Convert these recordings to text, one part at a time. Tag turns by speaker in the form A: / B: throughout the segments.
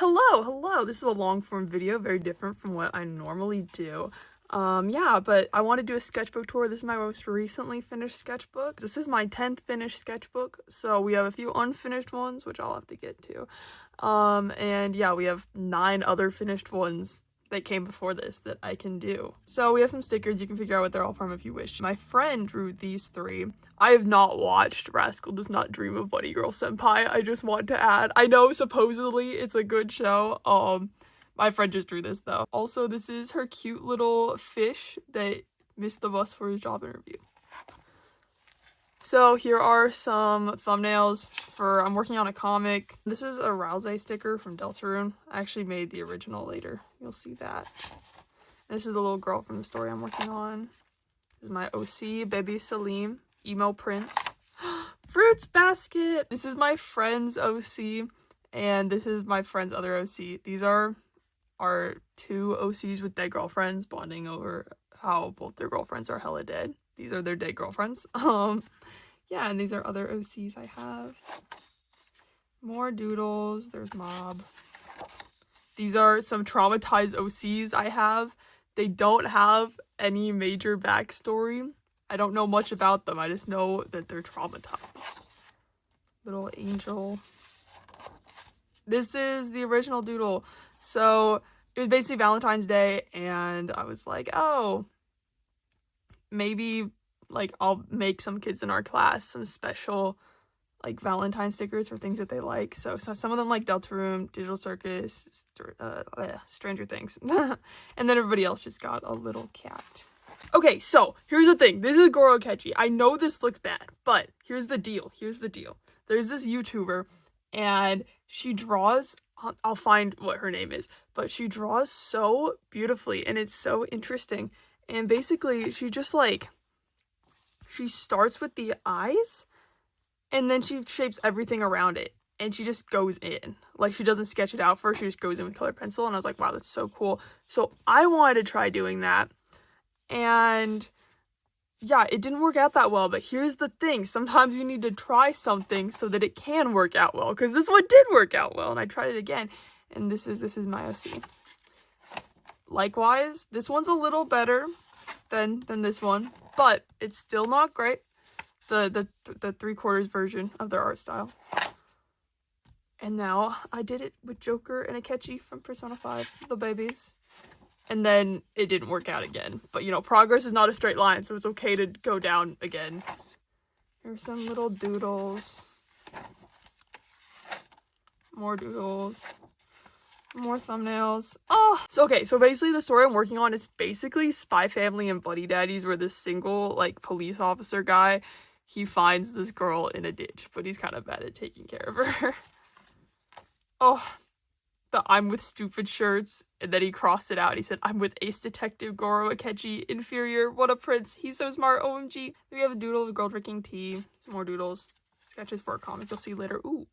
A: Hello. This is a long form video, very different from what I normally do. Yeah, but I want to do a sketchbook tour. This is my most recently finished sketchbook. This is my 10th finished sketchbook, so we have a few unfinished ones, which I'll have to get to. And yeah, we have 9 other finished ones that came before this that I can do. So we have some stickers. You can figure out what they're all from if you wish. My friend drew these 3. I have not watched Rascal Does Not Dream of Bunny Girl Senpai. I just want to add. I know supposedly it's a good show. My friend just drew this though. Also, this is her cute little fish that missed the bus for his job interview. So here are some thumbnails for, I'm working on a comic. This is a Rouse sticker from Deltarune. I actually made the original later. You'll see that. And this is the little girl from the story I'm working on. This is my OC, Baby Salim, Emo Prince. Fruits basket! This is my friend's OC, and this is my friend's other OC. These are our 2 OCs with dead girlfriends bonding over how both their girlfriends are hella dead. These are their dead girlfriends. Yeah, and these are other OCs I have. More doodles. There's Mob. These are some traumatized OCs I have. They don't have any major backstory. I don't know much about them. I just know that they're traumatized. Little angel. This is the original doodle. So it was basically Valentine's Day, and I was like, oh, maybe like I'll make some kids in our class some special like Valentine stickers for things that they like. So some of them like Deltarune, Digital Circus, Stranger Things. And then everybody else just got a little cat. Okay, so here's the thing. This is Goro Akechi. I know this looks bad, but here's the deal. There's this YouTuber, and she draws, I'll find what her name is, but she draws so beautifully, and it's so interesting. And basically, she just like, she starts with the eyes, and then she shapes everything around it, and she just goes in. Like, she doesn't sketch it out first, she just goes in with colored pencil, and I was like, wow, that's so cool. So I wanted to try doing that, and yeah, it didn't work out that well, but here's the thing. Sometimes you need to try something so that it can work out well, because this one did work out well, and I tried it again, and this is my OC. Likewise, this one's a little better than this one, but it's still not great. The 3/4 version of their art style. And now I did it with Joker and Akechi from Persona 5, the babies. And then it didn't work out again. But you know, progress is not a straight line, so it's okay to go down again. Here's some little doodles. More doodles. More thumbnails. Oh, so okay, so basically the story I'm working on is basically Spy Family and Buddy Daddies, where this single like police officer guy, he finds this girl in a ditch, but he's kind of bad at taking care of her. Oh, the I'm with stupid shirts, and then he crossed it out. He said, I'm with ace detective Goro Akechi, inferior, what a prince, he's so smart, OMG. Then we have a doodle of a girl drinking tea, some more doodles, sketches for a comic you'll see later. Ooh.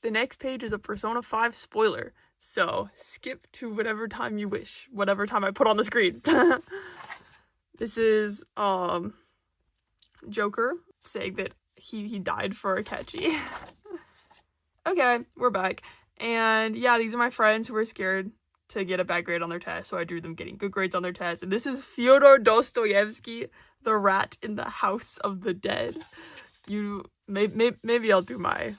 A: The next page is a Persona 5 spoiler, so skip to whatever time you wish, whatever time I put on the screen. This is Joker saying that he died for Akechi. Okay, we're back. And yeah, these are my friends who were scared to get a bad grade on their test, so I drew them getting good grades on their test. And this is Fyodor Dostoevsky, the rat in the House of the Dead. Maybe I'll do my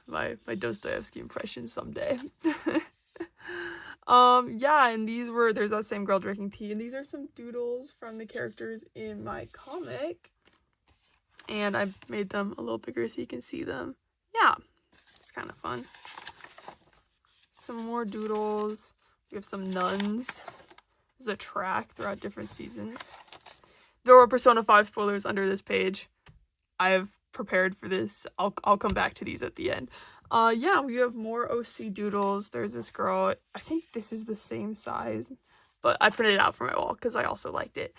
A: Dostoevsky impression someday. Yeah, and there's that same girl drinking tea, and these are some doodles from the characters in my comic. And I made them a little bigger so you can see them. Yeah, it's kind of fun. Some more doodles. We have some nuns. There's a track throughout different seasons. There are Persona 5 spoilers under this page. I have prepared for this. I'll come back to these at the end. Yeah, we have more OC doodles. There's this girl. I think this is the same size, but I printed it out for my wall because I also liked it.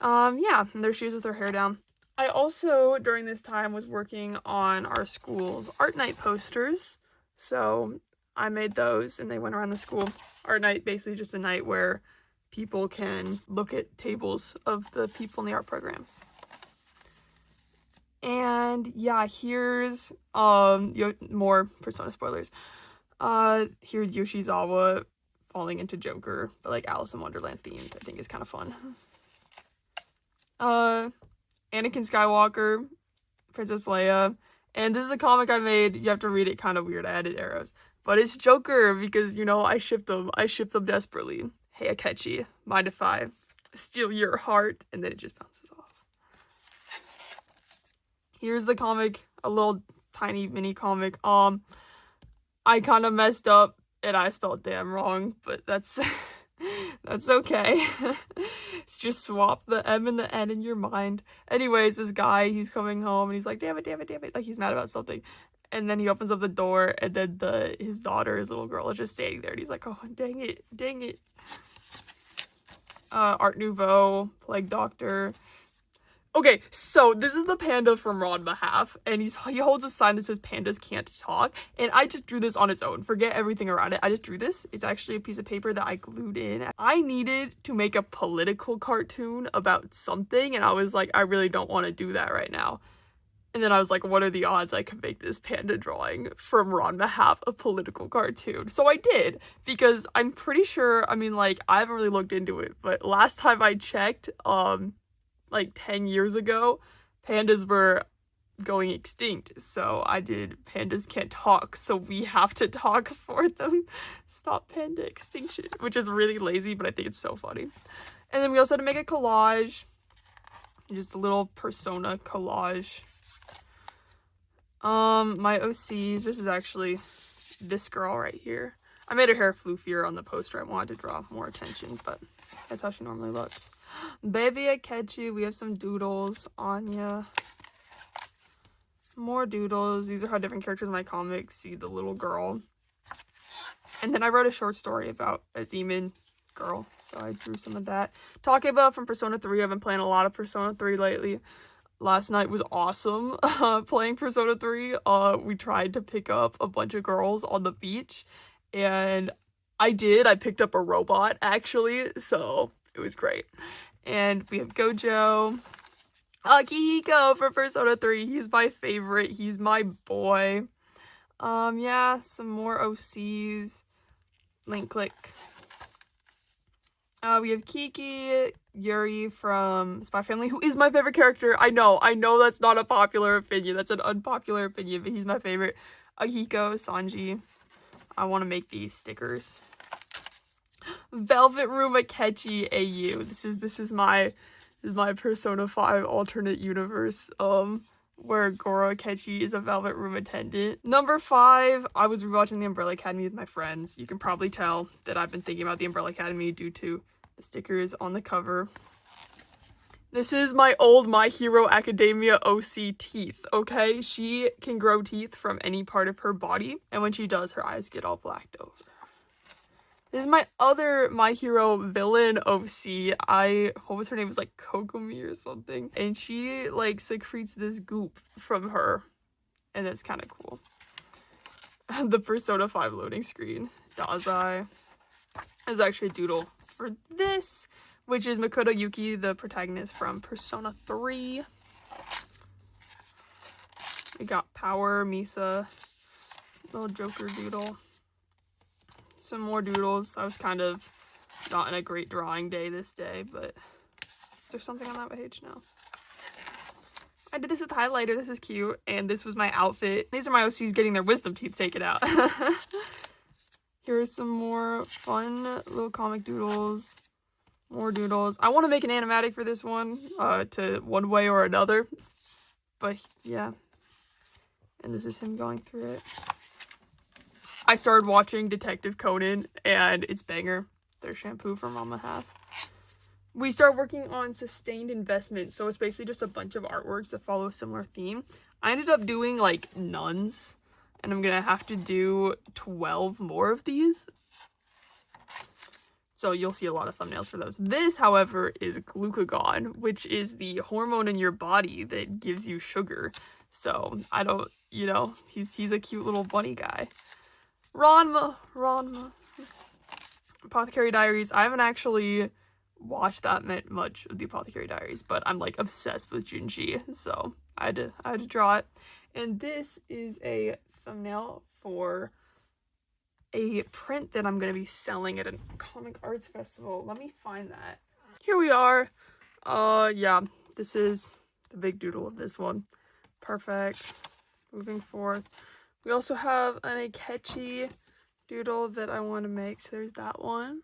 A: Yeah, and there she is with her hair down. I also, during this time, was working on our school's art night posters. So I made those and they went around the school. Art night, basically just a night where people can look at tables of the people in the art programs. And yeah, here's more Persona spoilers. Here's Yoshizawa falling into Joker, but like Alice in Wonderland themed. I think is kind of fun. Anakin Skywalker, Princess Leia, and this is a comic I made. You have to read it kind of weird. I added arrows, but it's Joker because, you know, I ship them. I ship them desperately. Hey Akechi, mind if I steal your heart? And then it just bounces off. Here's the comic, a little tiny mini comic. I kind of messed up and I spelled damn wrong, but that's that's okay. It's just swap the M and the N in your mind. Anyways, this guy, he's coming home and he's like, damn it, damn it, damn it. Like, he's mad about something. And then he opens up the door and then his daughter, his little girl, is just standing there and he's like, oh, dang it, dang it. Art Nouveau, Plague Doctor. Okay, so this is the panda from Ranma half, and he holds a sign that says pandas can't talk, and I just drew this on its own. Forget everything around it. I just drew this. It's actually a piece of paper that I glued in. I needed to make a political cartoon about something, and I was like, I really don't want to do that right now. And then I was like, what are the odds I could make this panda drawing from Ranma half a political cartoon? So I did, because I'm pretty sure, I mean, like, I haven't really looked into it, but last time I checked, like 10 years ago, pandas were going extinct. So I did pandas can't talk, so we have to talk for them. Stop panda extinction, which is really lazy, but I think it's so funny. And then we also had to make a collage, just a little persona collage. My OCs, this is actually this girl right here. I made her hair floofier on the poster. I wanted to draw more attention, but that's how she normally looks. Baby Akechi, we have some doodles. Anya. More doodles. These are how different characters in my comics see the little girl. And then I wrote a short story about a demon girl, so I drew some of that. Takeba from Persona 3. I've been playing a lot of Persona 3 lately. Last night was awesome playing Persona 3. We tried to pick up a bunch of girls on the beach, and I picked up a robot, actually, so it was great. And we have Gojo. Akihiko for Persona 3. He's my favorite. He's my boy. Yeah, some more OCs. Link click. We have Kiki, Yuri from Spy Family, who is my favorite character. I know that's not a popular opinion. That's an unpopular opinion, but he's my favorite. Akihiko, Sanji. I want to make these stickers. Velvet Room Akechi AU. This is my Persona 5 alternate universe, where Goro Akechi is a Velvet Room attendant. Number 5, I was rewatching The Umbrella Academy with my friends. You can probably tell that I've been thinking about The Umbrella Academy due to the stickers on the cover. This is my old My Hero Academia OC teeth, okay? She can grow teeth from any part of her body, and when she does, her eyes get all blacked over. This is my other My Hero villain OC. What was her name? It was like Kokomi or something. And she like secretes this goop from her. And it's kind of cool. The Persona 5 loading screen. Dazai. There's actually a doodle for this, which is Makoto Yuki, the protagonist from Persona 3. We got Power, Misa, little Joker doodle. Some more doodles. I was kind of not in a great drawing day this day, but is there something on that page? No. I did this with highlighter. This is cute. And this was my outfit. These are my OCs getting their wisdom teeth taken out. Here are some more fun little comic doodles. More doodles. I want to make an animatic for this one, to one way or another. But yeah. And this is him going through it. I started watching Detective Conan, and it's banger. Their shampoo from Mama Half. We start working on sustained investment, so it's basically just a bunch of artworks that follow a similar theme. I ended up doing, like, nuns, and I'm gonna have to do 12 more of these. So you'll see a lot of thumbnails for those. This, however, is glucagon, which is the hormone in your body that gives you sugar. So, I don't, you know, he's a cute little bunny guy. Ranma. Apothecary Diaries. I haven't actually watched that much of the Apothecary Diaries, but I'm like obsessed with Junji, so I had to draw it. And this is a thumbnail for a print that I'm going to be selling at a comic arts festival. Let me find that. Here we are. Yeah, this is the big doodle of this one. Perfect. Moving forth. We also have an Akechi doodle that I want to make. So there's that one.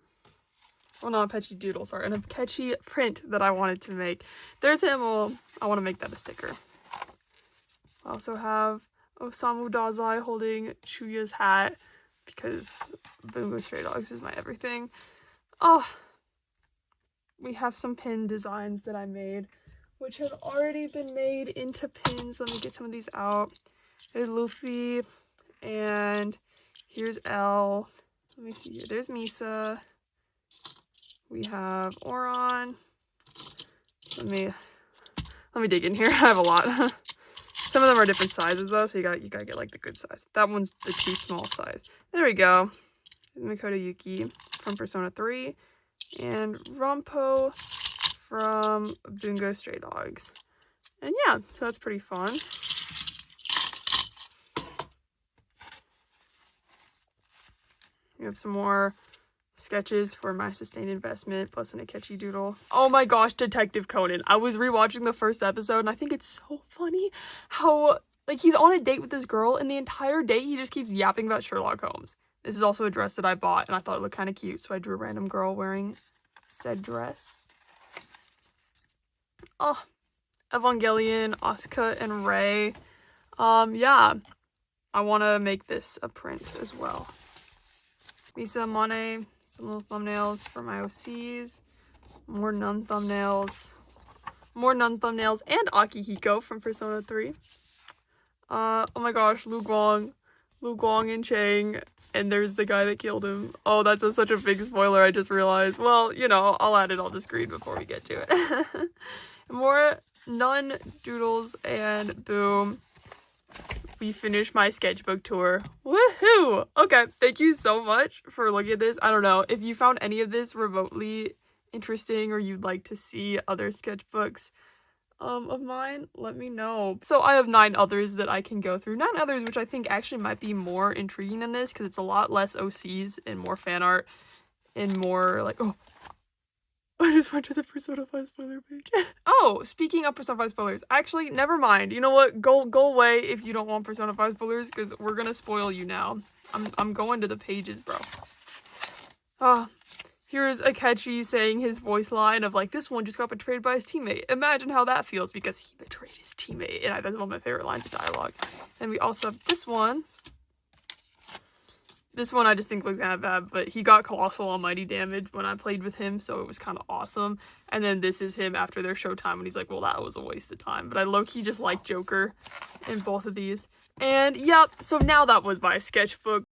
A: Well, not a Akechi doodle, sorry. An Akechi print that I wanted to make. There's him. Well, I want to make that a sticker. I also have Osamu Dazai holding Chuya's hat because Bungo Stray Dogs is my everything. Oh, we have some pin designs that I made, which have already been made into pins. Let me get some of these out. There's Luffy, and here's L. Let me see here. There's Misa. We have Oron. Let me dig in here. I have a lot. Some of them are different sizes though, so you gotta get like the good size. That one's the too small size. There we go. Mikoto Yuki from Persona 3, and Rampo from Bungo Stray Dogs. And yeah, so that's pretty fun. We have some more sketches for my sustained investment, plus an Akechi doodle. Oh my gosh, Detective Conan. I was rewatching the first episode, and I think it's so funny how, like, he's on a date with this girl, and the entire date he just keeps yapping about Sherlock Holmes. This is also a dress that I bought, and I thought it looked kind of cute, so I drew a random girl wearing said dress. Oh, Evangelion, Asuka, and Rei. Yeah, I want to make this a print as well. Misa, Mane, some little thumbnails for my OCs, more nun thumbnails, and Akihiko from Persona 3. Oh my gosh, Lu Guang and Chang, and there's the guy that killed him. Oh, that's such a big spoiler, I just realized. Well, you know, I'll add it on the screen before we get to it. More nun doodles, and boom. We finished my sketchbook tour. Woohoo! Okay, thank you so much for looking at this. I don't know, if you found any of this remotely interesting or you'd like to see other sketchbooks of mine, let me know. So I have 9 others that I can go through. 9 others which I think actually might be more intriguing than this because it's a lot less OCs and more fan art and more like, oh, I just went to the Persona 5 spoiler page. Oh, speaking of Persona 5 spoilers, actually, never mind. You know what? Go away if you don't want Persona 5 spoilers, because we're gonna spoil you now. I'm going to the pages, bro. Here's Akechi saying his voice line of like, this one just got betrayed by his teammate. Imagine how that feels because he betrayed his teammate. And that's one of my favorite lines of dialogue. And we also have this one. This one I just think looks kind of bad, but he got Colossal Almighty damage when I played with him, so it was kind of awesome. And then this is him after their showtime, and he's like, well, that was a waste of time. But I low-key just like Joker in both of these. And, yep, so now that was my sketchbook.